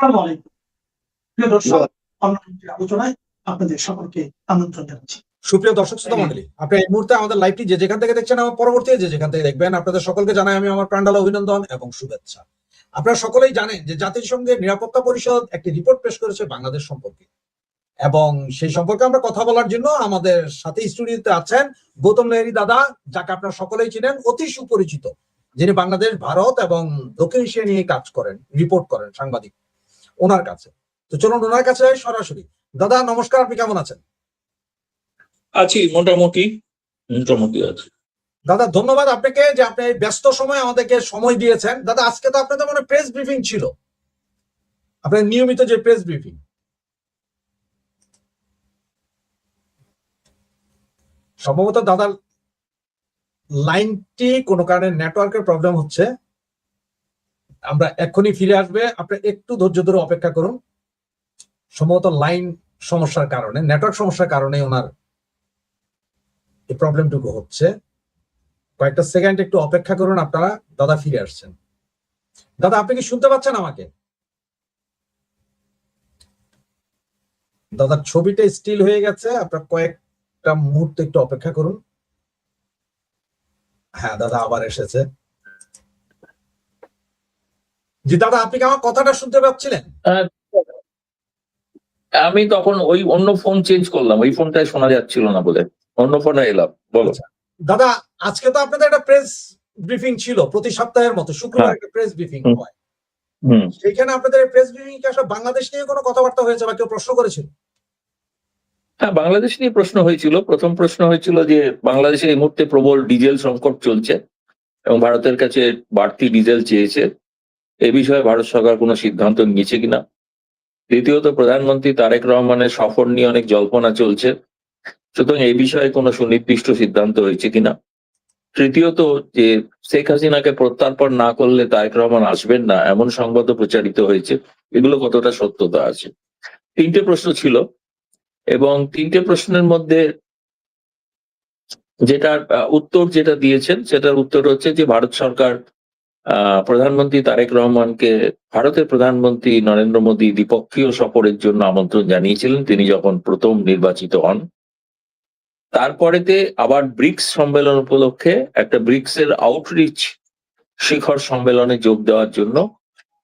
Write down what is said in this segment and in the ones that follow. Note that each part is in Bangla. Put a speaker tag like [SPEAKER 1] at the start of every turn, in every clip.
[SPEAKER 1] আসসালামু আলাইকুম। প্রিয় দর্শক, অন্য একটি আলোচনায় আপনাদের সকলকে আমন্ত্রণ জানাচ্ছি।
[SPEAKER 2] সুপ্রিয় দর্শক শ্রোতা মণ্ডলী, আপনি এই মুহূর্তে আমাদের লাইভটি যে যেখান থেকে দেখছেন এবং পরবর্তী যে যেখান থেকে দেখবেন, আপনাদের সকলকে জানাই আমি আমার প্রাণঢালা অভিনন্দন এবং শুভেচ্ছা। আপনারা সকলেই জানেন যে জাতিসংঘের নিরাপত্তা পরিষদ একটি রিপোর্ট পেশ করেছে বাংলাদেশ সম্পর্কে, এবং সেই সম্পর্কে আমরা কথা বলার জন্য আমাদের সাথে স্টুডিওতে আছেন গৌতম লেহরি দাদা, যাকে আপনারা সকলেই চিনেন, অতি সুপরিচিত, যিনি বাংলাদেশ, ভারত এবং দক্ষিণ এশিয়া নিয়ে কাজ করেন, রিপোর্ট করেন, সাংবাদিক ওনার কাছে। তো চলুন ওনার কাছে সরাসরি। দাদা নমস্কার, আপনি কেমন আছেন?
[SPEAKER 3] আছি, মোটামুটি আছি।
[SPEAKER 2] দাদা ধন্যবাদ আপনাকে যে আপনি এই ব্যস্ত সময় আমাদেরকে সময় দিয়েছেন। দাদা আজকে তো আপনাদের মনে প্রেস ব্রিফিং ছিল, আপনার নিয়মিত যে প্রেস ব্রিফিং। সম্ভবত দাদা লাইনটি কোনো কারণে নেটওয়ার্কের প্রবলেম হচ্ছে, আমরা এক্ষুনি ফিরে আসবে, আপনি একটু ধৈর্য ধরে অপেক্ষা করুন। সম্ভবত লাইন সমস্যার কারণে, নেটওয়ার্ক সমস্যার কারণে ওনার এই প্রবলেমটুকু হচ্ছে। কয়েকটা সেকেন্ড একটু অপেক্ষা করুন আপনারা, দাদা ফিরে আসছেন। দাদা আপনি কি শুনতে পাচ্ছেন আমাকে? দাদার ছবিটা স্টিল হয়ে গেছে, আপনার কয়েকটা মুহূর্ত একটু অপেক্ষা করুন। হ্যাঁ দাদা আবার এসেছে। জি দাদা, আপনি কি আমার কথাটা শুনতে পাচ্ছিলেন?
[SPEAKER 3] আমি তখন ওই অন্য ফোন চেঞ্জ করলাম, ওই ফোনটাই শোনা যাচ্ছিল না বলে অন্য ফোনে এলাম। বলো
[SPEAKER 2] দাদা, আজকে তো আপনাদের একটা প্রেস ব্রিফিং ছিল, প্রতি সপ্তাহের মতো শুক্রবার একটা প্রেস ব্রিফিং হয়। সেখানে আপনাদের প্রেস ব্রিফিং কি আসলে বাংলাদেশ নিয়ে কোনো কথাবার্তা হয়েছে বা কেউ প্রশ্ন করেছিল?
[SPEAKER 3] হ্যাঁ, বাংলাদেশ নিয়ে প্রশ্ন হয়েছিল। প্রথম প্রশ্ন হয়েছিল যে বাংলাদেশে এই মুহূর্তে প্রবল ডিজেল সংকট চলছে এবং ভারতের কাছে বাড়তি ডিজেল চেয়েছে। এই বিষয়ে ভারত সরকার কোনো সিদ্ধান্ত নিয়েছে কিনা। দ্বিতীয়ত, প্রধানমন্ত্রী তারেক রহমানের সফর নিয়ে অনেক জল্পনা চলছে, সুতরাং এই বিষয়ে কোনো সুনির্দিষ্ট সিদ্ধান্ত হয়েছে কিনা। তৃতীয়ত, যে শেখ হাসিনাকে প্রত্যার্পণ না করলে তারেক রহমান আসবেন না, এমন সংবাদ প্রচারিত হয়েছে, এগুলো কতটা সত্যতা আছে। তিনটে প্রশ্ন ছিল, এবং তিনটে প্রশ্নের মধ্যে যেটার উত্তর যেটা দিয়েছেন সেটার উত্তর হচ্ছে যে ভারত সরকার প্রধানমন্ত্রী তারেক রহমানকে ভারতের প্রধানমন্ত্রী নরেন্দ্র মোদী দ্বিপক্ষীয় সফরের জন্য আমন্ত্রণ জানিয়েছিলেন তিনি যখন প্রথম নির্বাচিত হন। তারপরেতে আবার ব্রিক্স সম্মেলন উপলক্ষে একটা ব্রিক্স এর আউটরিচ শিখর সম্মেলনে যোগ দেওয়ার জন্য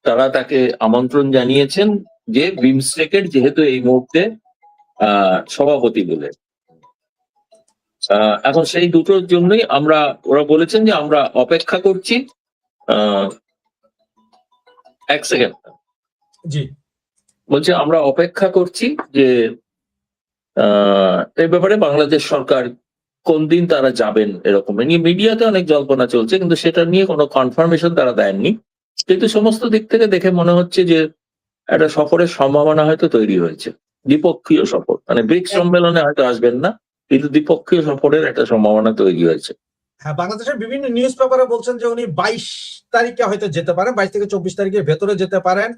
[SPEAKER 3] তারা তাকে আমন্ত্রণ জানিয়েছেন, যে বিমস্টেকের যেহেতু এই মুহূর্তে সভাপতি বলে। এখন সেই দুটোর জন্যই ওরা বলেছেন যে আমরা অপেক্ষা করছি। এক সেকেন্ড,
[SPEAKER 2] জি
[SPEAKER 3] বলছে আমরা অপেক্ষা করছি যে এই ব্যাপারে বাংলাদেশ সরকার কোন দিন তারা যাবেন, এরকম নিয়ে মিডিয়াতে অনেক জল্পনা চলছে, কিন্তু সেটা নিয়ে কোনো কনফার্মেশন তারা দেননি। কিন্তু সমস্ত দিক থেকে দেখে মনে হচ্ছে যে একটা সফরের সম্ভাবনা হয়তো তৈরি হয়েছে, দ্বিপক্ষীয় সফর, মানে ব্রিক্স সম্মেলনে হয়তো আসবেন না, কিন্তু দ্বিপক্ষীয় সফরের একটা সম্ভাবনা তৈরি হয়েছে।
[SPEAKER 2] হ্যাঁ, বাংলাদেশের বিভিন্ন নিউজ পেপারে বলছেন যে উনি 22 তারিখে হয়তো যেতে পারেন, 22 থেকে 24 তারিখের ভেতরে যেতে পারেন।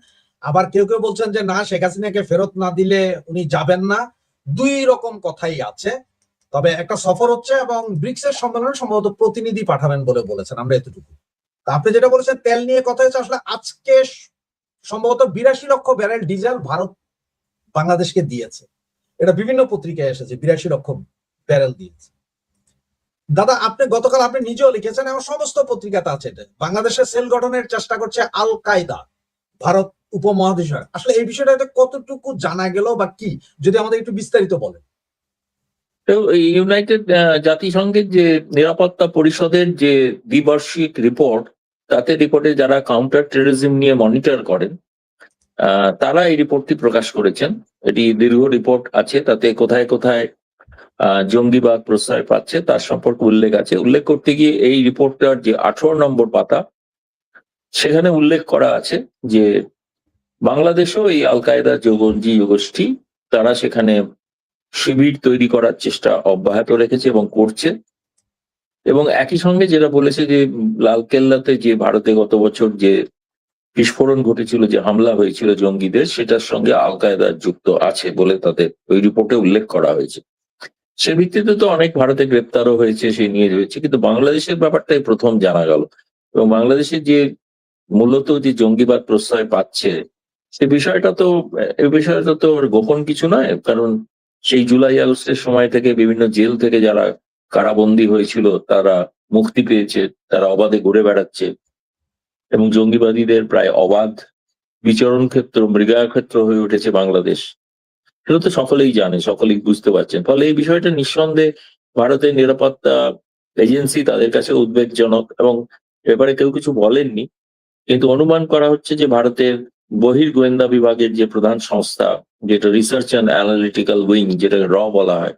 [SPEAKER 2] আবার কেউ কেউ বলছেন যে না, শেখ হাসিনাকে ফেরত না দিলে উনি যাবেন না। দুই রকম কথাই আছে, তবে একটা সফর হচ্ছে এবং ব্রিক্স এর সম্মেলনে সম্ভবত প্রতিনিধি পাঠাবেন বলে বলেছেন, আমরা এতটুকু। আপনি যেটা বলেছেন তেল নিয়ে কথা হচ্ছে, আসলে আজকে সম্ভবত 82 লক্ষ ব্যারেল ডিজেল ভারত বাংলাদেশকে দিয়েছে, এটা বিভিন্ন পত্রিকায় এসেছে, 82 লক্ষ ব্যারেল দিয়েছে। দাদা আপনি গতকাল আপনি নিজেও লিখেছেন এবং সমস্ত পত্রিকাতে আছে, এটা বাংলাদেশের সেল গঠনের চেষ্টা করছে আল কায়দা ভারত উপমহাদেশে। আসলে এই বিষয়টা কতটুকু জানা গেল বা কি, যদি আমাদের একটু বিস্তারিত বলেন।
[SPEAKER 3] ইউনাইটেড জাতিসংঘের যে নিরাপত্তা পরিষদের যে দ্বিবার্ষিক রিপোর্ট, তাতে রিপোর্টে যারা কাউন্টার টেররিজম নিয়ে মনিটর করেন তারা এই রিপোর্টটি প্রকাশ করেছেন। এটি দীর্ঘ রিপোর্ট আছে, তাতে কোথায় কোথায় জঙ্গিবাদ প্রশ্রয় পাচ্ছে তার সম্পর্কে উল্লেখ আছে। উল্লেখ করতে গিয়ে এই রিপোর্টটার যে 18 নম্বর পাতা, সেখানে উল্লেখ করা আছে যে বাংলাদেশেও এই আল কায়দার জঙ্গি গোষ্ঠী তারা সেখানে শিবির তৈরি করার চেষ্টা অব্যাহত রেখেছে এবং করছে। এবং একই সঙ্গে যেটা বলেছে যে লালকেল্লাতে যে ভারতে গত বছর যে বিস্ফোরণ ঘটেছিল, যে হামলা হয়েছিল জঙ্গিদের, সেটার সঙ্গে আল কায়দার যুক্ত আছে বলে তাদের ওই রিপোর্টে উল্লেখ করা হয়েছে। সে ভিত্তিতে তো অনেক ভারতে গ্রেপ্তারও হয়েছে, সে নিয়ে হয়েছে, কিন্তু বাংলাদেশের ব্যাপারটাই প্রথম জানা গেল। এবং বাংলাদেশে যে মূলত যে জঙ্গিবাদ প্রশ্রয় পাচ্ছে এই বিষয়টা তো গোপন কিছু নয়, কারণ সেই জুলাই আগস্টের সময় থেকে বিভিন্ন জেল থেকে যারা কারাবন্দী হয়েছিল তারা মুক্তি পেয়েছে, তারা অবাধে ঘুরে বেড়াচ্ছে এবং জঙ্গিবাদীদের প্রায় অবাধ বিচরণ ক্ষেত্র, মৃগাক্ষেত্র হয়ে উঠেছে বাংলাদেশ। সেটা তো সকলেই জানে, সকলেই বুঝতে পারছেন। ফলে এই বিষয়টা নিঃসন্দেহে ভারতের নিরাপত্তা এজেন্সি তাদের কাছে উদ্বেগজনক, এবং এবারে কেউ কিছু বলেননি, কিন্তু অনুমান করা হচ্ছে যে ভারতের বহির্গোয়েন্দা বিভাগের যে প্রধান সংস্থা, যেটা রিসার্চ অ্যান্ড অ্যানালিটিক্যাল উইং, যেটাকে বলা হয়,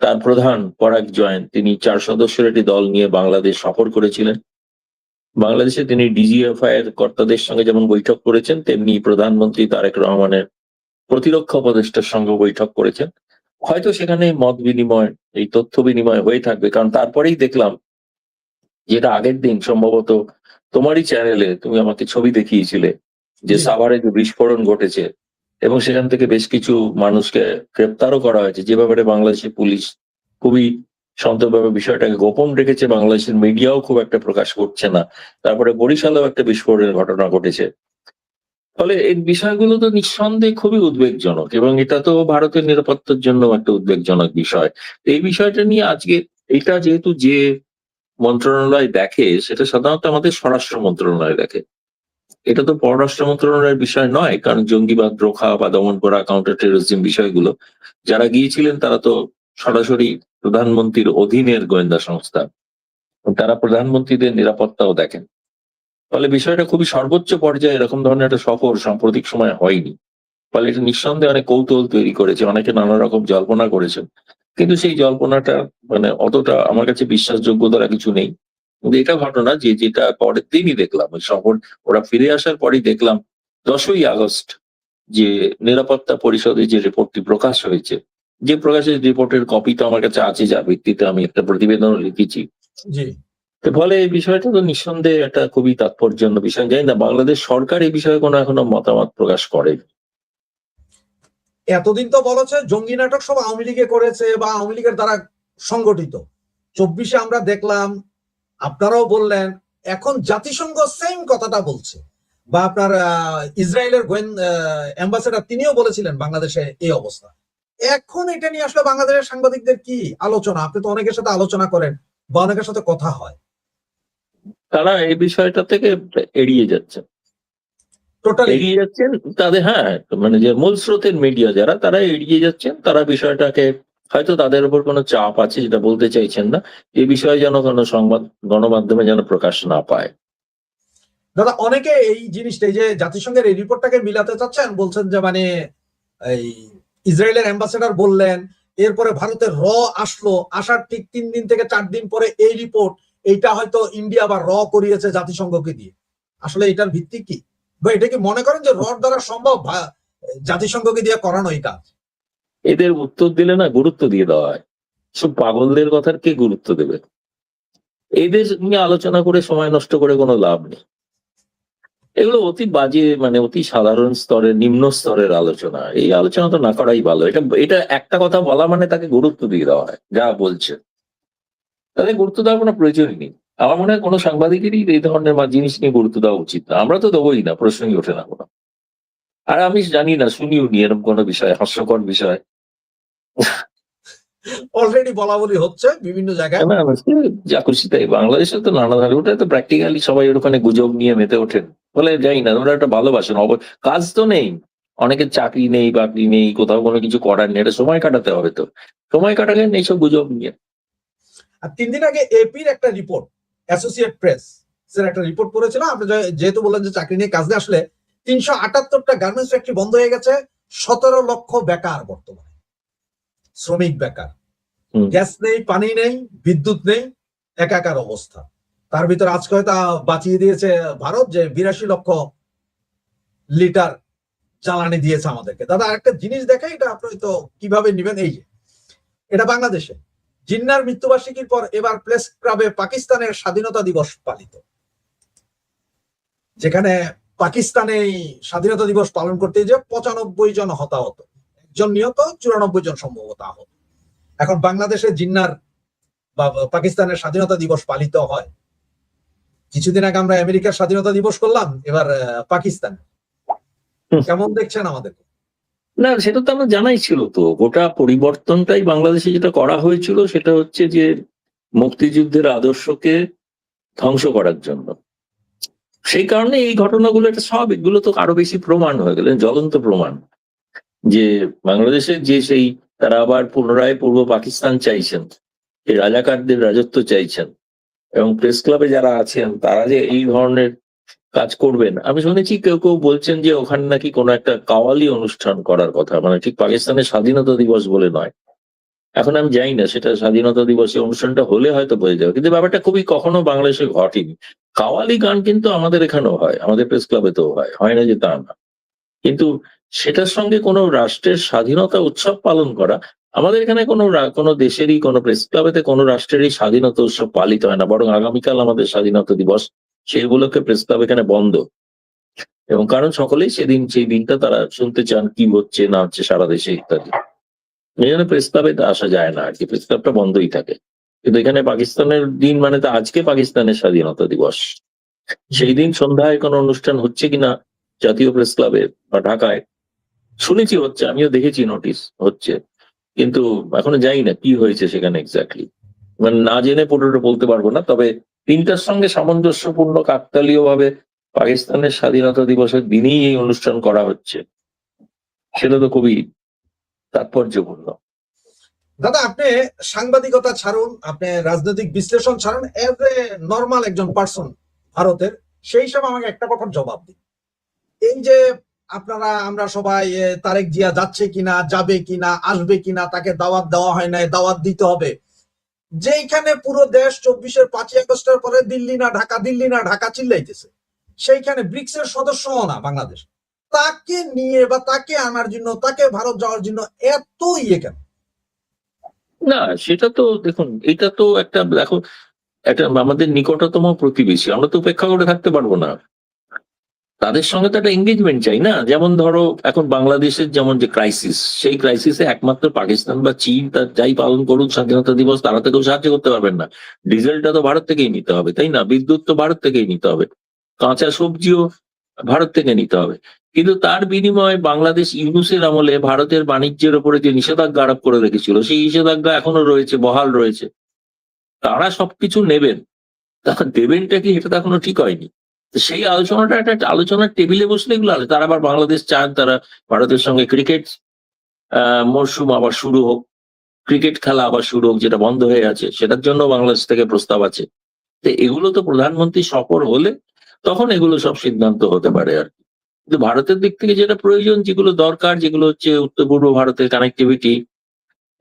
[SPEAKER 3] তার প্রধান পরাগ জয়েন, তিনি 4 সদস্যের একটি দল নিয়ে বাংলাদেশ সফর করেছিলেন। বাংলাদেশে তিনি ডিজিএফআই এর কর্তাদের সঙ্গে যেমন বৈঠক করেছেন, তেমনি প্রধানমন্ত্রী তারেক রহমানের প্রতিরক্ষা উপদেষ্টার সঙ্গে বৈঠক করেছেন। হয়তো সেখানে মত বিনিময়, এই তথ্য বিনিময় হয়ে থাকবে, কারণ তারপরেই দেখলাম, যেটা আগের দিন সম্ভবত তোমারই চ্যানেলে তুমি আমাকে ছবি দেখিয়েছিলে, যে সাভারে যে বিস্ফোরণ ঘটেছে এবং সেখান থেকে বেশ কিছু মানুষকে গ্রেপ্তারও করা হয়েছে, যে ব্যাপারে বাংলাদেশের পুলিশ খুবই সন্তর্কভাবে বিষয়টাকে গোপন রেখেছে, বাংলাদেশের মিডিয়াও খুব একটা প্রকাশ করছে না। তারপরে বরিশালেও একটা বিস্ফোরণের ঘটনা ঘটেছে। ফলে এই বিষয়গুলো তো নিঃসন্দেহে খুবই উদ্বেগজনক, এবং এটা তো ভারতের নিরাপত্তার জন্য একটা উদ্বেগজনক বিষয়। এই বিষয়টা নিয়ে আজকে, এটা যেহেতু যে মন্ত্রণালয় দেখে, সেটা সাধারণত আমাদের স্বরাষ্ট্র মন্ত্রণালয় দেখে, এটা তো পররাষ্ট্র মন্ত্রণালয়ের বিষয় নয়, কারণ জঙ্গিবাদ রোখা বা দমন করা, কাউন্টার টেরোরিজম বিষয়গুলো যারা গিয়েছিলেন তারা তো সরাসরি প্রধানমন্ত্রীর অধীনের গোয়েন্দা সংস্থা, তারা প্রধানমন্ত্রীদের নিরাপত্তাও দেখেন। ফলে বিষয়টা খুবই সর্বোচ্চ পর্যায়ে এরকম ধরনের একটা সফর সাম্প্রতিক সময় হয়নি। ফলে এটা নিঃসন্দেহে অনেক কৌতূহল তৈরি করেছে, অনেকে নানা রকম জল্পনা করেছেন, কিন্তু সেই জল্পনাটা মানে অতটা আমার কাছে বিশ্বাসযোগ্যতার কিছু নেই। কিন্তু এটা ঘটনা যে, যেটা পরের দিনই দেখলাম, ওই শহর ওরা ফিরে আসার পরই দেখলাম 10ই আগস্ট যে নিরাপত্তা পরিষদে যে রিপোর্টটি প্রকাশ হয়েছে, যে প্রকাশের রিপোর্টের কপি তো আমার কাছে আছে, যার ভিত্তিতে আমি একটা প্রতিবেদনও লিখেছি।
[SPEAKER 2] জি।
[SPEAKER 3] তো ফলে এই বিষয়টা তো নিঃসন্দেহে একটা খুবই তাৎপর্যপূর্ণ বিষয়। জানি না বাংলাদেশ সরকার এই বিষয়ে কোনো এখনো মতামত প্রকাশ করে।
[SPEAKER 2] এতদিন তো বলেছে জঙ্গি নাটক সব আওয়ামী লীগে করেছে বা আওয়ামী লীগের দ্বারা সংগঠিত। 24-এ আমরা দেখলাম, আপনারাও বললেন, এখন জাতিসংঘ সেম কথাটা বলছে, বা আপনার ইসরায়েলের অ্যাম্বাসেডার তিনিও বলেছিলেন বাংলাদেশে এই অবস্থা। এখন এটা নিয়ে আসলে বাংলাদেশের সাংবাদিকদের কি আলোচনা? আপনি তো অনেকের সাথে আলোচনা করেন বা অনেকের সাথে কথা হয়।
[SPEAKER 3] তারা এই বিষয়টা থেকে এড়িয়ে যাচ্ছে,
[SPEAKER 2] টোটালি
[SPEAKER 3] এড়িয়ে যাচ্ছেন। তাদের হ্যাঁ, মানে যে মূল স্রোতের মিডিয়া যারা, তারা এড়িয়ে যাচ্ছেন। তারা বিষয়টাকে হয়তো তাদের উপর কোনো চাপ আছে যেটা বলতে চাইছেন না, এই বিষয়ে যেন কোনো সংবাদ গণমাধ্যমে যেন প্রকাশ না পায়।
[SPEAKER 2] দাদা, অনেকে এই জিনিসটা, এই যে জাতিসংঘের এই রিপোর্টটাকে মিলাতে চাচ্ছেন, বলছেন যে মানে এই ইসরায়েলের অ্যাম্বাসেডার বললেন, এরপরে ভারতের আসলো, আসার ঠিক 3 দিন থেকে 4 দিন পরে এই রিপোর্ট, এইটা হয়তো ইন্ডিয়া বা করিয়েছে জাতিসংঘকে দিয়ে। আসলে এটার ভিত্তি কি, বা এটা কি মনে করেন যে দ্বারা সম্ভব জাতিসংঘকে দিয়ে করানো এই কাজ?
[SPEAKER 3] এদের উত্তর দিলে না গুরুত্ব দিয়ে দেওয়া হয়, সব পাগলদের কথার কে গুরুত্ব দেবে? এদের নিয়ে আলোচনা করে সময় নষ্ট করে কোনো লাভ নেই। এগুলো অতি বাজে, মানে অতি সাধারণ স্তরের, নিম্ন স্তরের আলোচনা। এই আলোচনা তো না করাই ভালো। এটা এটা একটা কথা বলা মানে তাকে গুরুত্ব দিয়ে দেওয়া হয়, যা বলছে তাদের গুরুত্ব দেওয়ার কোনো প্রয়োজনই নেই। আমার মনে হয় কোনো সাংবাদিকেরই এই ধরনের জিনিস নিয়ে গুরুত্ব দেওয়া উচিত না। আমরা তো দেবোই না, প্রশ্নই ওঠে না কোনো। আর আমি জানি না, শুনিও নি এরকম কোনো বিষয়, হাস্যকর বিষয়।
[SPEAKER 2] অলরেডি বলা বলি হচ্ছে বিভিন্ন জায়গায়।
[SPEAKER 3] না না, যা খুশি তাই। বাংলাদেশে তো নানা ধরনের, ওটা তো প্র্যাকটিক্যালি সবাই ওখানে গুজব নিয়ে মেতে ওঠেন। বলে যাই না, ওরা একটা ভালোবাসেন, কাজ তো নেই, অনেকের চাকরি নেই, বাকরি নেই, কোথাও কোনো কিছু করার নেই, এটা সময় কাটাতে হবে, তো সময় কাটালেন এইসব গুজব নিয়ে।
[SPEAKER 2] আর 3 দিন আগে এপির একটা রিপোর্ট, অ্যাসোসিয়েট প্রেস এর একটা রিপোর্ট পড়েছিলাম। আপনি যেহেতু বললেন যে চাকরি নিয়ে কাজ নেই, আসলে 378টা গার্মেন্টস ফ্যাক্টরি বন্ধ হয়ে গেছে, 17 লক্ষ বেকার বর্তমানে, শ্রমিক বেকার। গ্যাস নেই, পানি নেই, বিদ্যুৎ নেই, একাকার অবস্থা। তার ভিতরে আজকে হয়তো বাঁচিয়ে দিয়েছে ভারত, যে 82 লক্ষ লিটার জ্বালানি দিয়েছে আমাদেরকে। দাদা, আরেকটা জিনিস দেখে, এটা আপনি তো কিভাবে নিবেন, এই যে এটা বাংলাদেশে জিন্নার মৃত্যুবার্ষিকীর পর এবার প্রেস ক্লাবে পাকিস্তানের স্বাধীনতা দিবস পালিত, যেখানে পাকিস্তানে স্বাধীনতা দিবস পালন করতে যে 95 জন হতাহত, একজন নিহত, 94 জন সম্ভবত আহত। এখন বাংলাদেশে জিন্নার বা পাকিস্তানের স্বাধীনতা দিবস পালিত হয়। কিছুদিন আগে আমরা আমেরিকার স্বাধীনতা দিবস করলাম, এবার পাকিস্তান। কেমন দেখছেন আমাদের?
[SPEAKER 3] না, সেটা তো আমার জানাই ছিল তো। গোটা পরিবর্তনটাই বাংলাদেশে যেটা করা হয়েছিল সেটা হচ্ছে যে মুক্তিযুদ্ধের আদর্শকে ধ্বংস করার জন্য। সেই কারণে এই ঘটনাগুলো একটা স্বাভাবিক, এগুলো তো আরো বেশি প্রমাণ হয়ে গেলেন, জ্বলন্ত প্রমাণ যে বাংলাদেশের যে সেই তারা আবার পুনরায় পূর্ব পাকিস্তান চাইছেন, এই রাজাকারদের রাজত্ব চাইছেন, এবং প্রেস ক্লাবে যারা আছেন তারা যে এই ধরনের কাজ করবেন। আমি শুনেছি কেউ কেউ বলছেন যে ওখানে নাকি কোনো একটা কাওয়ালি অনুষ্ঠান করার কথা, মানে ঠিক পাকিস্তানের স্বাধীনতা দিবস বলে নয়। এখন আমি জানি না সেটা স্বাধীনতা দিবসে অনুষ্ঠানটা হলে হয়তো বোঝা যাবে, কিন্তু ব্যাপারটা খুবই কখনো বাংলাদেশে ঘটেনি। কাওয়ালি গান কিন্তু আমাদের এখানেও হয়, আমাদের প্রেস ক্লাবেতেও হয় না যে তা না, কিন্তু সেটার সঙ্গে কোনো রাষ্ট্রের স্বাধীনতা উৎসব পালন করা, আমাদের এখানে কোনো দেশেরই কোনো প্রেস ক্লাবেতে কোনো রাষ্ট্রেরই স্বাধীনতা উৎসব পালিত হয় না, বরং আগামীকাল আমাদের স্বাধীনতা দিবস, সেইগুলোকে প্রেস ক্লাব এখানে বন্ধ। এবং কারণ সকলেই সেই দিনটা তারা শুনতে চান কি হচ্ছে না হচ্ছে সারা দেশে ইত্যাদি। এই জন্য প্রেস ক্লাবে আসা যায় না আর কি, প্রেস ক্লাবটা বন্ধই থাকে। কিন্তু এখানে পাকিস্তানের দিন মানে তো আজকে পাকিস্তানের স্বাধীনতা দিবস, সেই দিন সন্ধ্যায় কোনো অনুষ্ঠান হচ্ছে কিনা জাতীয় প্রেস ক্লাবে বা ঢাকায় শুনেছি হচ্ছে, আমিও দেখেছি নোটিশ হচ্ছে, কিন্তু এখনো জানি না কি হয়েছে সেখানে এক্স্যাক্টলি, মানে না জেনে পুরোটা বলতে পারবো না। তবে দিনটার সঙ্গে সামঞ্জস্যপূর্ণ কাকতালীয় ভাবে পাকিস্তানের স্বাধীনতা দিবসের দিনেই এই অনুষ্ঠান করা হচ্ছে, সেটা তো খুবই তাৎপর্যপূর্ণ।
[SPEAKER 2] দাদা, আপনি সাংবাদিকতা ছাড়ুন, আপনি রাজনৈতিক বিশ্লেষণ ছাড়ুন, এজ এ নর্মাল একজন পার্সন ভারতের, সেই হিসাবে আমাকে একটা কথার জবাব দিন। এই যে আমরা সবাই তারেক জিয়া যাচ্ছে কিনা, যাবে কিনা, আসবে কিনা, তাকে দাওয়াত দেওয়া হয় নাই, দাওয়াত দিতে হবে, যেইখানে পুরো দেশ 24-এর 5ই আগস্টের পরে দিল্লি না ঢাকা, দিল্লি না ঢাকা চিল্লাইতেছে, সেইখানে ব্রিক্সের সদস্যও না বাংলাদেশ, তাকে নিয়ে বা তাকে আনার জন্য, তাকে ভারত যাওয়ার জন্য এত কেন?
[SPEAKER 3] না, সেটা তো দেখুন, এটা তো একটা দেখো, একটা আমাদের নিকটতম প্রতিবেশী, আমরা তো উপেক্ষা করে থাকতে পারবো না। তাদের সঙ্গে তো একটা এঙ্গেজমেন্ট চাই না। যেমন ধরো এখন বাংলাদেশের যেমন যে ক্রাইসিস, সেই ক্রাইসিসে একমাত্র পাকিস্তান বা চীন তার যাই পালন করুন স্বাধীনতা দিবস, তারা তো কেউ সাহায্য করতে পারবেন না। ডিজেলটা তো ভারত থেকেই নিতে হবে, তাই না? বিদ্যুৎ তো ভারত থেকেই নিতে হবে, কাঁচা সবজিও ভারত থেকে নিতে হবে। কিন্তু তার বিনিময়ে বাংলাদেশ ইউনূসের আমলে ভারতের বাণিজ্যের উপরে যে নিষেধাজ্ঞা আরোপ করে রেখেছিল, সেই নিষেধাজ্ঞা এখনো রয়েছে, বহাল রয়েছে। তারা সবকিছু নেবেন, তারা দেবেনটা কি এটা তো এখনো ঠিক হয়নি। তো সেই আলোচনাটা একটা আলোচনার টেবিলে বসলে এগুলো তারা আবার বাংলাদেশ চান তারা ভারতের সঙ্গে ক্রিকেট মরশুম আবার শুরু হোক, ক্রিকেট খেলা আবার শুরু হোক, যেটা বন্ধ হয়ে আছে, সেটার জন্য বাংলাদেশ থেকে প্রস্তাব আছে। তো এগুলো তো প্রধানমন্ত্রী সফর হলে তখন এগুলো সব সিদ্ধান্ত হতে পারে আর কি। কিন্তু ভারতের দিক থেকে যেটা প্রয়োজন, যেগুলো দরকার, যেগুলো হচ্ছে উত্তর পূর্ব ভারতের কানেক্টিভিটি,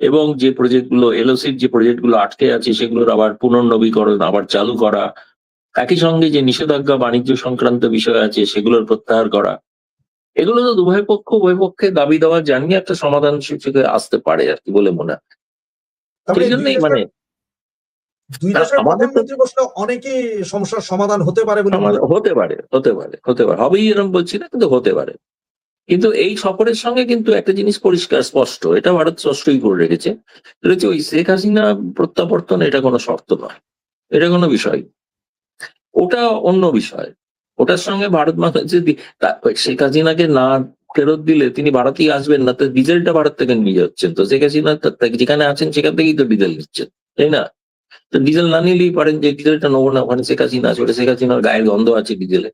[SPEAKER 3] এবং যে প্রজেক্টগুলো এলওসির যে প্রজেক্টগুলো আটকে আছে সেগুলোর আবার পুনর্নবীকরণ আবার চালু করা, একই সঙ্গে যে নিষেধাজ্ঞা বাণিজ্য সংক্রান্ত বিষয় আছে সেগুলোর প্রত্যাহার করা, এগুলো তো উভয় পক্ষে দাবি দেওয়া জানিয়ে একটা সমাধান সূচকে আসতে পারে আর কি বলে মনে হয়।
[SPEAKER 2] তারপরে
[SPEAKER 3] সেই জন্যই মানে
[SPEAKER 2] দুই দেশের
[SPEAKER 3] আমাদের তো
[SPEAKER 2] প্রধানমন্ত্রী বসলে অনেকই সমস্যার সমাধান হতে পারে বলে মনে হয়।
[SPEAKER 3] হতে পারে হবেই এরকম বলছি না, কিন্তু হতে পারে। কিন্তু এই সফরের সঙ্গে কিন্তু একটা জিনিস পরিষ্কার স্পষ্ট, এটা ভারত স্পষ্টই করে রেখেছে, সেটা হচ্ছে ওই শেখ হাসিনা প্রত্যাবর্তন, এটা কোনো শর্ত নয়, এটা কোনো বিষয়, ওটা অন্য বিষয়। ওটার সঙ্গে ভারত শেখ হাসিনাকে না ফেরত দিলে তিনি ভারতেই আসবেন না, তো ডিজেলটা ভারত থেকে নিয়ে যাচ্ছেন, তো শেখ হাসিনা যেখানে আছেন সেখান থেকেই তো ডিজেল নিচ্ছেন, তাই না? তো ডিজেল না নিলেই পারেন যে ডিজেলটা নেবো না, ওখানে শেখ হাসিনা আছে, ওটা শেখ হাসিনার গায়ের গন্ধ আছে ডিজেলে,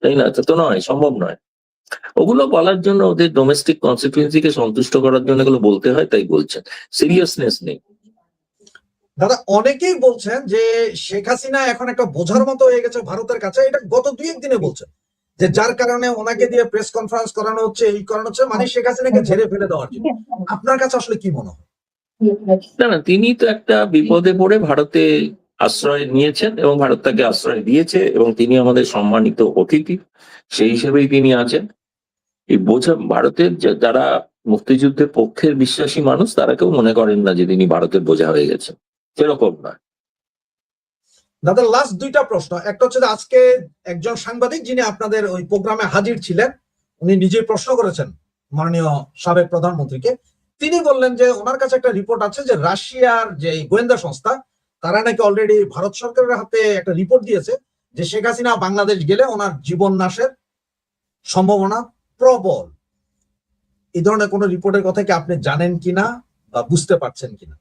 [SPEAKER 3] তাই না? তো নয়, সম্ভব নয়। ওগুলো বলার জন্য ওদের ডোমেস্টিক কনস্টিটুয়েন্সিকে সন্তুষ্ট করার জন্য এগুলো বলতে হয়, তাই বলছেন, সিরিয়াসনেস নেই।
[SPEAKER 2] দাদা, অনেকেই বলছেন যে শেখ হাসিনা এখন একটা বোঝার মতো হয়ে গেছে ভারতের কাছে, এটা গত 2-1 দিনে বলছেন, যে যার কারণে ওনাকে দিয়ে প্রেস কনফারেন্স করানো হচ্ছে, এই করানো হচ্ছে, মানে শেখ হাসিনাকে ঝেড়ে ফেলে দেওয়ার জন্য। আপনার কাছে আসলে কি মনে হয়?
[SPEAKER 3] না, তিনি তো একটা বিপদে পড়ে ভারতে আশ্রয় নিয়েছেন এবং ভারত তাকে আশ্রয় দিয়েছে, এবং তিনি আমাদের সম্মানিত অতিথি, সেই হিসেবেই তিনি আছেন। এই ভারতের যারা মুক্তিযুদ্ধের পক্ষের বিশ্বাসী মানুষ, তারা কেউ মনে করেন না যে তিনি ভারতের বোঝা হয়ে গেছেন, সেরকম না।
[SPEAKER 2] দাদা, লাস্ট 2টা প্রশ্ন। একটা হচ্ছে যে আজকে একজন সাংবাদিক যিনি আপনাদের ওই প্রোগ্রামে হাজির ছিলেন, উনি নিজেই প্রশ্ন করেছেন মাননীয় সাবেক প্রধানমন্ত্রীকে। তিনি বললেন যে ওনার কাছে একটা রিপোর্ট আছে যে রাশিয়ার যে গোয়েন্দা সংস্থা, তারা নাকি অলরেডি ভারত সরকারের হাতে একটা রিপোর্ট দিয়েছে যে শেখ হাসিনা বাংলাদেশ গেলে ওনার জীবন নাশের সম্ভাবনা প্রবল, এই ধরনের কোন রিপোর্টের কথা কি আপনি জানেন কিনা বা বুঝতে পারছেন কিনা?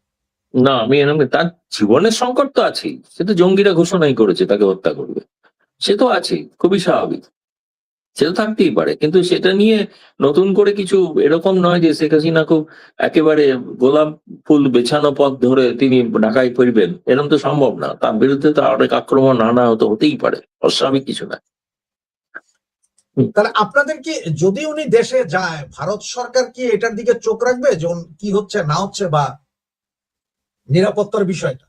[SPEAKER 3] না, আমি এরকম, তার জীবনের সংকট তো আছেই, সে তো জঙ্গিরা ঘোষণাই করেছে তাকে হত্যা করবে, সে তো আছে, খুবই স্বাভাবিক, সে তো থাকতেই পারে, কিন্তু সেটা নিয়ে নতুন করে কিছু এরকম নয় যে শেখ হাসিনা খুব একেবারে গোলাপ ফুল বেছানো পথ ধরে তিনি ঢাকায় ফিরবেন, এরকম তো সম্ভব না, তার বিরুদ্ধে তো অনেক আক্রমণ নানা হতো, হতেই পারে, অস্বাভাবিক কিছু না।
[SPEAKER 2] তাহলে আপনাদের কি, যদি উনি দেশে যায়, ভারত সরকার কি এটার দিকে চোখ রাখবে যে কি হচ্ছে না হচ্ছে, বা নিরাপত্তার বিষয়টা?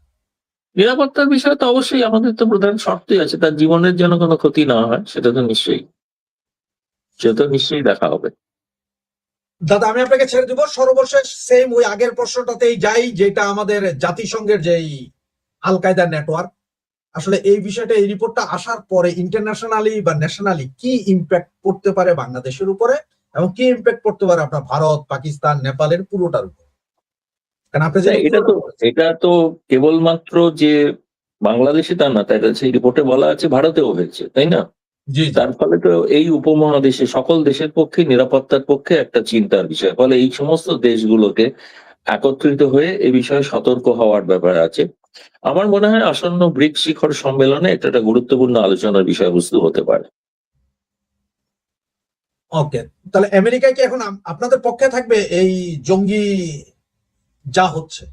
[SPEAKER 3] নিরাপত্তার বিষয় তো অবশ্যই আমাদের তো প্রধান শর্তই আছে, তার জীবনের যেন কোনো ক্ষতি না হয়, সেটা তো নিশ্চয়ই দেখা হবে।
[SPEAKER 2] দাদা আমি আপনাকে ছেড়ে দিব, সর্বশেষ সেম ওই আগের প্রশ্নটাতেই যাই, যেটা আমাদের জাতিসংঘের যেই আল কায়দা নেটওয়ার্ক, আসলে এই বিষয়টা, এই রিপোর্টটা আসার পরে ইন্টারন্যাশনালি বা ন্যাশনালি কি ইম্প্যাক্ট পড়তে পারে বাংলাদেশের উপরে, এবং কি ইম্প্যাক্ট পড়তে পারে আপনার ভারত, পাকিস্তান, নেপালের পুরোটার উপর? কারণ আপনি
[SPEAKER 3] এটা তো কেবলমাত্র যে বাংলাদেশে তা না, তাই সেই রিপোর্টে বলা আছে ভারতেও হয়েছে, তাই না?
[SPEAKER 2] জি
[SPEAKER 3] তার ফলে তো এই উপমহাদেশে সকল দেশের পক্ষে নিরাপত্তার পক্ষে একটা চিন্তার বিষয়, ফলে এই সমস্ত দেশগুলোকে একত্রিত হয়ে এ বিষয়ে সতর্ক হওয়ার ব্যাপার আছে। আমার মনে হয় আসন্ন ব্রিক্স শিখর সম্মেলনে এটা একটা গুরুত্বপূর্ণ আলোচনার বিষয়বস্তু হতে পারে।
[SPEAKER 2] ওকে, তাহলে আমেরিকায় কি এখন আপনাদের পক্ষে থাকবে এই জঙ্গি যা হচ্ছে?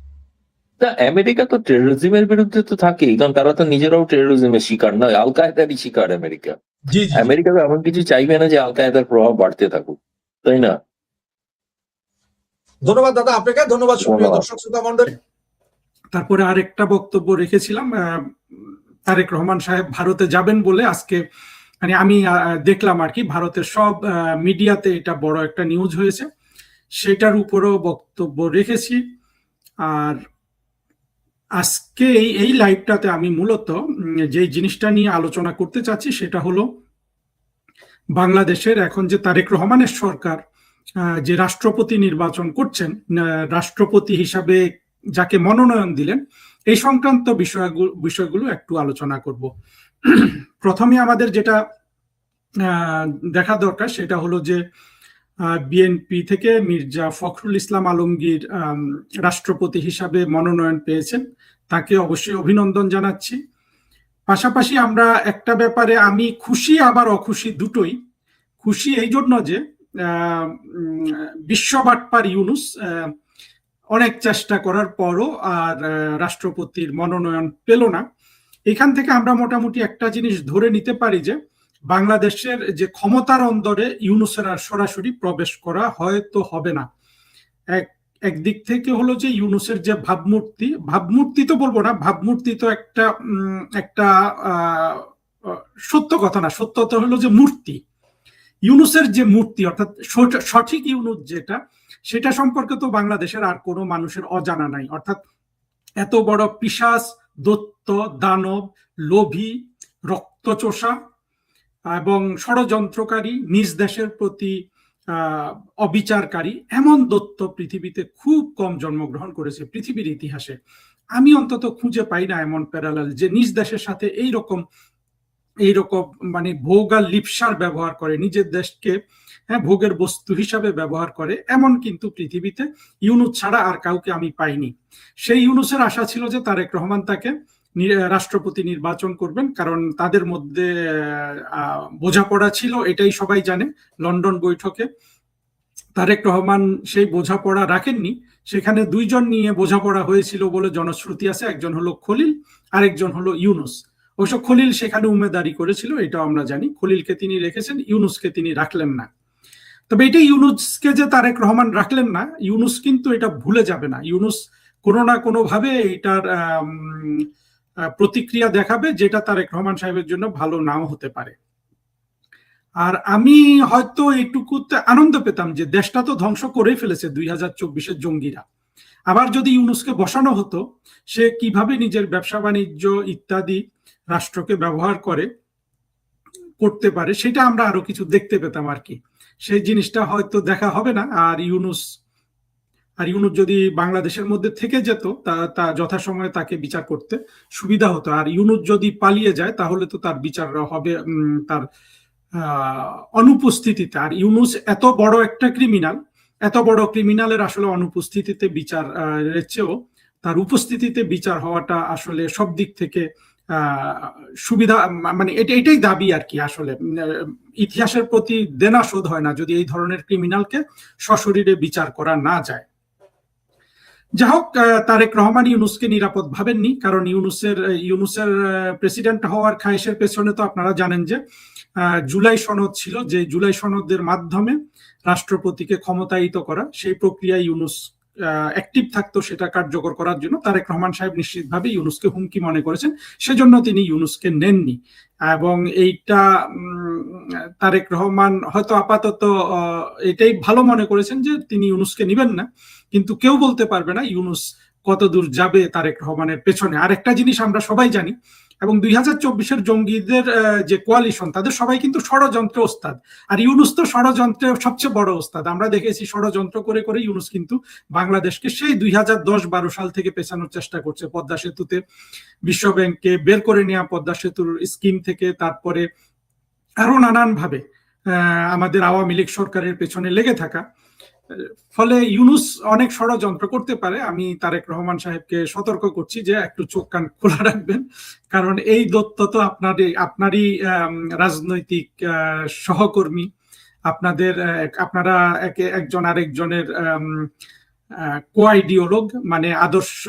[SPEAKER 3] তা আমেরিকা তো টেরোরিজমের বিরুদ্ধে তো থাকেই, কারণ তারা তো নিজেরাও টেরোরিজমের শিকার নয়, আল কায়দারই শিকার আমেরিকা।
[SPEAKER 2] জি জি।
[SPEAKER 3] আমেরিকা তো এমন কিছু চাইবে না যে আল কায়দার প্রভাব বাড়তে থাকুক, তাই না?
[SPEAKER 2] ধন্যবাদ দাদা আপনাকে, ধন্যবাদ সুপ্রিয় দর্শক শ্রোতা মণ্ডলী।
[SPEAKER 4] তারপরে আরেকটা বক্তব্য রেখেছিলাম, তারেক রহমান সাহেব ভারতে যাবেন বলে আজকে মানে আমি দেখলাম আর কি, ভারতের সব মিডিয়াতে এটা বড় একটা নিউজ হয়েছে, সেটার উপরও বক্তব্য রেখেছি। আর আজকে এই লাইভটাতে আমি মূলত যে জিনিসটা নিয়ে আলোচনা করতে চাচ্ছি সেটা হলো বাংলাদেশের এখন যে তারেক রহমানের সরকার যে রাষ্ট্রপতি নির্বাচন করছেন, রাষ্ট্রপতি হিসাবে যাকে মনোনয়ন দিলেন, এই সংক্রান্ত বিষয়গুলো একটু আলোচনা করব। প্রথমে আমাদের যেটা দেখা দরকার সেটা হলো যে বিএনপি থেকে মির্জা ফখরুল ইসলাম আলমগীর রাষ্ট্রপতি হিসাবে মনোনয়ন পেয়েছেন, তাকে অবশ্যই অভিনন্দন জানাচ্ছি। পাশাপাশি আমরা একটা ব্যাপারে আমি খুশি আবার অখুশি দুটোই। খুশি এই জন্য যে বিশ্ববাটপার ইউনূস অনেক চেষ্টা করার পরও আর রাষ্ট্রপতির মনোনয়ন পেল না। এখান থেকে আমরা মোটামুটি একটা জিনিস ধরে নিতে পারি যে বাংলাদেশের যে ক্ষমতার অন্দরে ইউনূসের আর সরাসরি প্রবেশ করা হয়তো হবে না। একদিক থেকে হলো যে ইউনূসের যে ভাবমূর্তি তো বলবো না, ভাবমূর্তি তো একটা সত্য কথা না, সত্যতা হলো যে মূর্তি, ইউনূসের যে মূর্তি অর্থাৎ সঠিক ইউনূস যেটা, সেটা সম্পর্কে তো বাংলাদেশের আর কোনো মানুষের অজানা নাই। অর্থাৎ এত বড় পিশাচ, দৈত্য, দানব, লোভী, রক্তচোষা এবং ষড়যন্ত্রকারী, নিজ দেশের প্রতি অবিচারকারী, এমন দৈত্য পৃথিবীতে খুব কম জন্মগ্রহণ করেছে পৃথিবীর ইতিহাসে। আমি অন্তত খুঁজে পাই না এমন প্যারালাল যে নিজ দেশের সাথে এইরকম মানে ভোগ আর লিপসার ব্যবহার করে, নিজের দেশকে ভোগের বস্তু হিসাবে ব্যবহার করে, এমন কিন্তু পৃথিবীতে ইউনূস ছাড়া আর কাউকে আমি পাইনি। সেই ইউনূসের আশা ছিল যে তারেক রহমান তাকে রাষ্ট্রপতি নির্বাচন করবেন, কারণ তাদের মধ্যে বোঝাপড়া ছিল, এটাই সবাই জানে। লন্ডন বৈঠকে তারেক রহমান সেই বোঝাপড়া রাখেননি, সেখানে দুইজন নিয়ে বোঝাপড়া হয়েছিল বলে জনশ্রুতি আছে, একজন হলো খলিল, আরেকজন হলো ইউনূস। অবশ্য খলিল সেখানে উমেদারি করেছিল, এটাও আমরা জানি। খলিলকে তিনি রেখেছেন, ইউনূসকে তিনি রাখলেন না। তবে এটা ইউনূসকে যে তারেক রহমান রাখলেন না, ইউনূস কিন্তু এটা ভুলে যাবে না। ইউনূস কোনো না কোনো ভাবে এটার প্রতিক্রিয়া দেখাবে, যেটা তারেক রহমান সাহেবের জন্য ভালো নাও হতে পারে। আর আমি হয়তো এইটুকুতে আনন্দ পেতাম যে দেশটা তো ধ্বংস করে ফেলেছে 2024-এর জঙ্গিরা, আবার যদি ইউনূসকে বসানো হতো, সে কিভাবে নিজের ব্যবসা বাণিজ্য ইত্যাদি রাষ্ট্রকে ব্যবহার করতে পারে, সেটা আমরা আরো কিছু দেখতে পেতাম আর কি। সেই জিনিসটা হয়তো দেখা হবে না। আর ইউনূস যদি বাংলাদেশের মধ্যে থেকে যেত, তা যথাসময়ে তাকে বিচার করতে সুবিধা হতো। আর ইউনূস যদি পালিয়ে যায় তাহলে তো তার বিচার হবে, তার অনুপস্থিতিতে, আর ইউনূস এত বড় একটা ক্রিমিনাল, এত বড় ক্রিমিনালের আসলে অনুপস্থিতিতে বিচার চেয়েও তার উপস্থিতিতে বিচার হওয়াটা আসলে সব দিক থেকে সুবিধা, মানে এটাই দাবি আর কি। আসলে ইতিহাসের প্রতি দেনা শোধ হয় না যদি এই ধরনের ক্রিমিনালকে সশরীরে বিচার করা না যায়। যাই হোক, তারেক রহমান ইউনূসকে নিরাপদ ভাবেননি, কারণ ইউনূসের প্রেসিডেন্ট হওয়ার খায়েশের পেছনে তো আপনারা জানেন যে জুলাই সনদ ছিল, যে জুলাই সনদের মাধ্যমে রাষ্ট্রপতিকে ক্ষমতায়িত করা, সেই প্রক্রিয়ায় ইউনূস অ্যাক্টিভ থাকতো, সেটা কার্যকর করার জন্য তারেক রহমান সাহেব নিশ্চিতভাবে ইউনূসকে হুমকি মনে করেছেন, সেজন্য তিনি ইউনূসকে নেননি। এবং এইটা তারেক রহমান হয়তো আপাতত এটাই ভালো মনে করেছেন যে তিনি ইউনূসকে নিবেন না, কিন্তু কেউ বলতে পারবে না ইউনূস কত দূর যাবে তারেক রহমানের পেছনে। আর একটা জিনিস আমরা সবাই জানি, এবং 2024-এর জঙ্গিদের যে কোয়ালিশন, তাদের সবাই কিন্তু ষড়যন্ত্রে ওস্তাদ, আর ইউনূস তো ষড়যন্ত্রে সবচেয়ে বড় ওস্তাদ। আমরা দেখেছি ষড়যন্ত্র করে করে ইউনূস কিন্তু বাংলাদেশকে সেই 2010-12 সাল থেকে পেছানোর চেষ্টা করছে। পদ্মা সেতুতে বিশ্বব্যাংককে বের করে নেওয়া, পদ্মা সেতুর স্কিম থেকে, তারপরে আরো নানান ভাবে আমাদের আওয়ামী লীগ সরকারের পেছনে লেগে থাকা। ফলে ইউনূস অনেক ষড়যন্ত্র করতে পারে। আমি তারেক রহমান সাহেবকে সতর্ক করছি যে একটু চোখ কান খোলা রাখবেন, কারণ এই দত্ত তো আপনারই রাজনৈতিক সহকর্মী, আপনারা একজন আরেকজনের কোআইডিওলগ, মানে আদর্শ,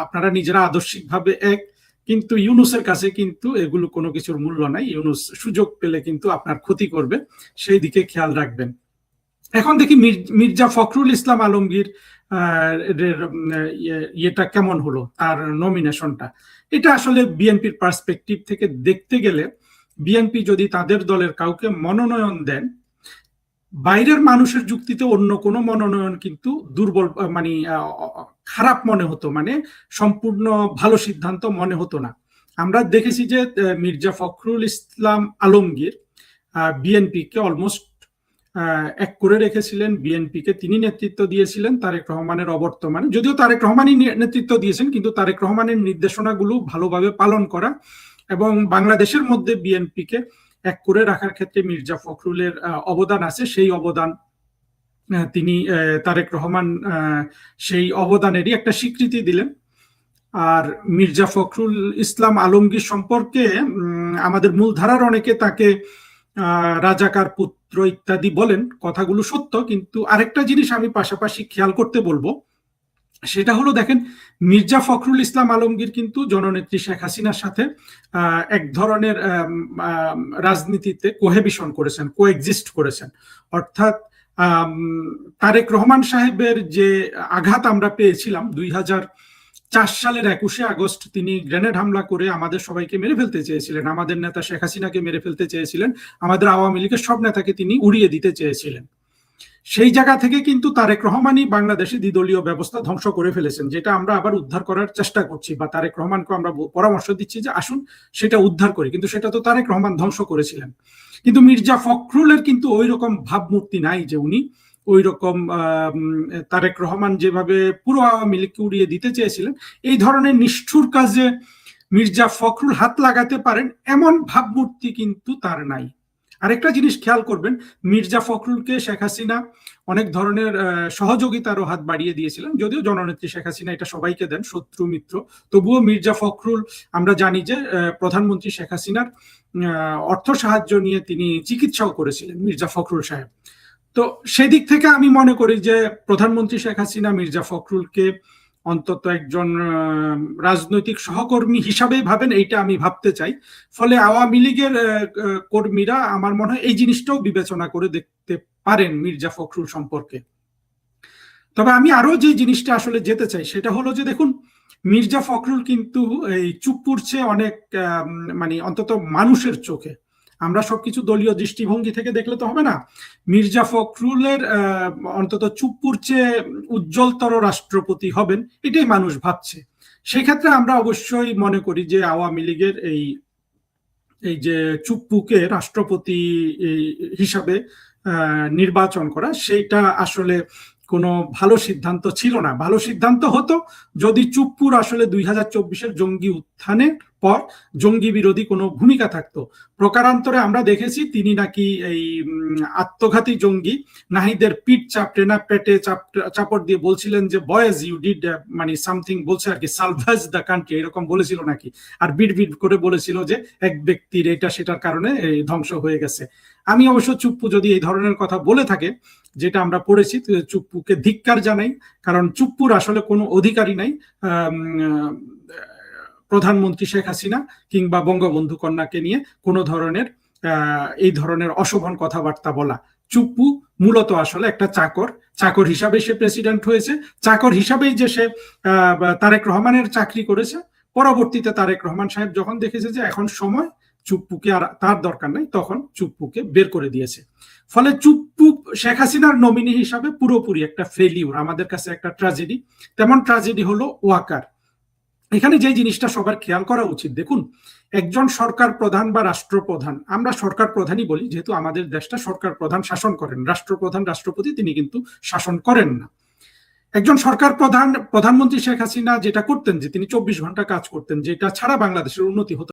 [SPEAKER 4] আপনারা নিজেরা আদর্শিকভাবে এক, কিন্তু ইউনূসের কাছে কিন্তু এগুলো কোনো কিছুর মূল্য নাই। ইউনূস সুযোগ পেলে কিন্তু আপনার ক্ষতি করবে, সেই দিকে খেয়াল রাখবেন। এখন দেখি মির্জা ফখরুল ইসলাম আলমগীর এটা কেমন হলো, তার নমিনেশনটা। এটা আসলে বিএনপির পার্সপেক্টিভ থেকে দেখতে গেলে, বিএনপি যদি তাদের দলের কাউকে মনোনয়ন দেন, বাইরের মানুষের যুক্তিতে অন্য কোনো মনোনয়ন কিন্তু দুর্বল, মানে খারাপ মনে হতো, মানে সম্পূর্ণ ভালো সিদ্ধান্ত মনে হতো না। আমরা দেখেছি যে মির্জা ফখরুল ইসলাম আলমগীর বিএনপিকে অলমোস্ট এক করে রেখেছিলেন, বিএনপিকে তিনি নেতৃত্ব দিয়েছিলেন তারেক রহমানের অবর্তমানে। যদিও তারেক রহমানই নেতৃত্ব দিয়েছেন, কিন্তু তারেক রহমানের নির্দেশনাগুলো ভালোভাবে পালন করা এবং বাংলাদেশের মধ্যে বিএনপিকে এক করে রাখার ক্ষেত্রে মির্জা ফখরুলের অবদান আছে। সেই অবদান তিনি, তারেক রহমান সেই অবদানেরই একটা স্বীকৃতি দিলেন। আর মির্জা ফখরুল ইসলাম আলমগীর সম্পর্কে আমাদের মূলধারার অনেকে তাকে রাজাকার পুত্র ইত্যাদি বলেন, কথাগুলো সত্য, কিন্তু আরেকটা জিনিস আমি পাশাপাশি খেয়াল করতে বলবো, সেটা হলো দেখেন, মির্জা ফখরুল ইসলাম আলমগীর কিন্তু জননেত্রী শেখ হাসিনার সাথে এক ধরনের রাজনীতিতে কোহেবিশন করেছেন, কোএক্সিস্ট করেছেন। অর্থাৎ তারেক রহমান সাহেবের যে আঘাত আমরা পেয়েছিলাম 2004 সালের 21শে আগস্ট, তিনি গ্রেনেড হামলা করে আমাদের সবাইকে মেরে ফেলতে চেয়েছিলেন, আমাদের নেতা শেখ হাসিনাকে মেরে ফেলতে চেয়েছিলেন, আমাদের আওয়ামী লীগের সব নেতাকে তিনি উড়িয়ে দিতে চেয়েছিলেন। সেই জায়গা থেকে কিন্তু তারেক রহমানই বাংলাদেশে দ্বিদলীয় ব্যবস্থা ধ্বংস করে ফেলেছেন, যেটা আমরা আবার উদ্ধার করার চেষ্টা করছি, বা তারেক রহমানকে আমরা পরামর্শ দিচ্ছি যে আসুন সেটা উদ্ধার করি, কিন্তু সেটা তো তারেক রহমান ধ্বংস করেছিলেন। কিন্তু মির্জা ফখরুলের কিন্তু ওই রকম ভাবমূর্তি নাই যে উনি ওই রকম তারেক রহমান যেভাবে পুরো আওয়ামী লীগকে উড়িয়ে দিতে চেয়েছিলেন, এই ধরনের নিষ্ঠুর কাজে মির্জা ফখরুল হাত লাগাতে পারেন এমন ভাবমূর্তি কিন্তু তার নাই। আরেকটা জিনিস খেয়াল করবেন, মির্জা ফখরুলকে শেখ হাসিনা অনেক ধরনের সহযোগিতারও হাত বাড়িয়ে দিয়েছিলেন, যদিও জননেত্রী শেখ হাসিনা এটা সবাইকে দেন, শত্রু মিত্র, তবুও মির্জা ফখরুল, আমরা জানি যে প্রধানমন্ত্রী শেখ হাসিনার অর্থ সাহায্য নিয়ে তিনি চিকিৎসাও করেছিলেন মির্জা ফখরুল সাহেব। তো সেদিক থেকে আমি মনে করি যে প্রধানমন্ত্রী শেখ হাসিনা মির্জা ফখরুলকে অন্তত একজন রাজনৈতিক সহকর্মী হিসাবেই ভাবেন, এইটা আমি ভাবতে চাই। ফলে আওয়ামী লীগের কর্মীরা আমার মনে হয় এই জিনিসটাও বিবেচনা করে দেখতে পারেন মির্জা ফখরুল সম্পর্কে। তবে আমি আরো যে জিনিসটা আসলে যেতে চাই সেটা হলো যে দেখুন, মির্জা ফখরুল কিন্তু এই চুপ্পুর চেয়ে অনেক, মানে অন্তত মানুষের চোখে, আমরা সবকিছু দলীয় দৃষ্টিভঙ্গি থেকে দেখলে তো হবে না, মির্জা ফখরুলের অন্তত চুপ্পুর চেয়ে উজ্জ্বলতর রাষ্ট্রপতি হবেন, এটাই মানুষ ভাবছে। সেক্ষেত্রে আমরা অবশ্যই মনে করি যে আওয়ামী লীগের এই যে চুপ্পুকে রাষ্ট্রপতি হিসাবে নির্বাচন করা, সেইটা আসলে কোনো ভালো সিদ্ধান্ত ছিল না। ভালো সিদ্ধান্ত হতো যদি চুপ্পুর আসলে 2024-এর জঙ্গি উত্থানের পর জঙ্গি বিরোধী কোনো ভূমিকা থাকতো। প্রকারান্তরে আমরা দেখেছি তিনি নাকি এই আত্মঘাতী জঙ্গি নাহিদের পিঠ চাপড়ে না পেটে চাপড় দিয়ে বলছিলেন যে বয়েজ ইউ ডিড মানে সামথিং বলছে আর কি, সালভাজ দ্য কান্ট্রি এরকম বলেছিল নাকি, আর বিড় বিড় করে বলেছিল যে এক ব্যক্তির এটা সেটার কারণে ধ্বংস হয়ে গেছে। আমি অবশ্য চুপ্পু যদি এই ধরনের কথা বলে থাকে, যেটা আমরা পড়েছি, চুপ্পুকে ধিক্কার জানাই, কারণ চুপ্পুর আসলে কোনো অধিকারই নাই প্রধানমন্ত্রী শেখ হাসিনা কিংবা বঙ্গবন্ধু কন্যাকে নিয়ে কোনো ধরনের এই ধরনের অশোভন কথাবার্তা বলা। চুপ্পু মূলত আসলে একটা চাকর হিসাবে সে প্রেসিডেন্ট হয়েছে, চাকর হিসাবেই যে সে তারেক রহমানের চাকরি করেছে। পরবর্তীতে তারেক রহমান সাহেব যখন দেখেছে যে এখন সময় চুপ্পুকে আর তার দরকার নাই, তখন চুপ্পুকে বের করে দিয়েছে। ফলে চুপ্পু শেখ হাসিনার নমিনি হিসাবে পুরোপুরি একটা ফেলিউর, আমাদের কাছে একটা ট্র্যাজেডি। তেমন ট্র্যাজেডি হলো ওয়াকার। এখানে যে জিনিসটা সবার খেয়াল করা উচিত, দেখুন একজন সরকার প্রধান বা রাষ্ট্রপ্রধান, আমরা সরকার প্রধানই বলি যেহেতু আমাদের দেশটা সরকার প্রধান শাসন করেন, রাষ্ট্রপ্রধান রাষ্ট্রপতি তিনি কিন্তু শাসন করেন না। একজন সরকার প্রধানমন্ত্রী শেখ হাসিনা যেটা করতেন যে তিনি 24 ঘন্টা কাজ করতেন, যেটা ছাড়া বাংলাদেশের উন্নতি হতো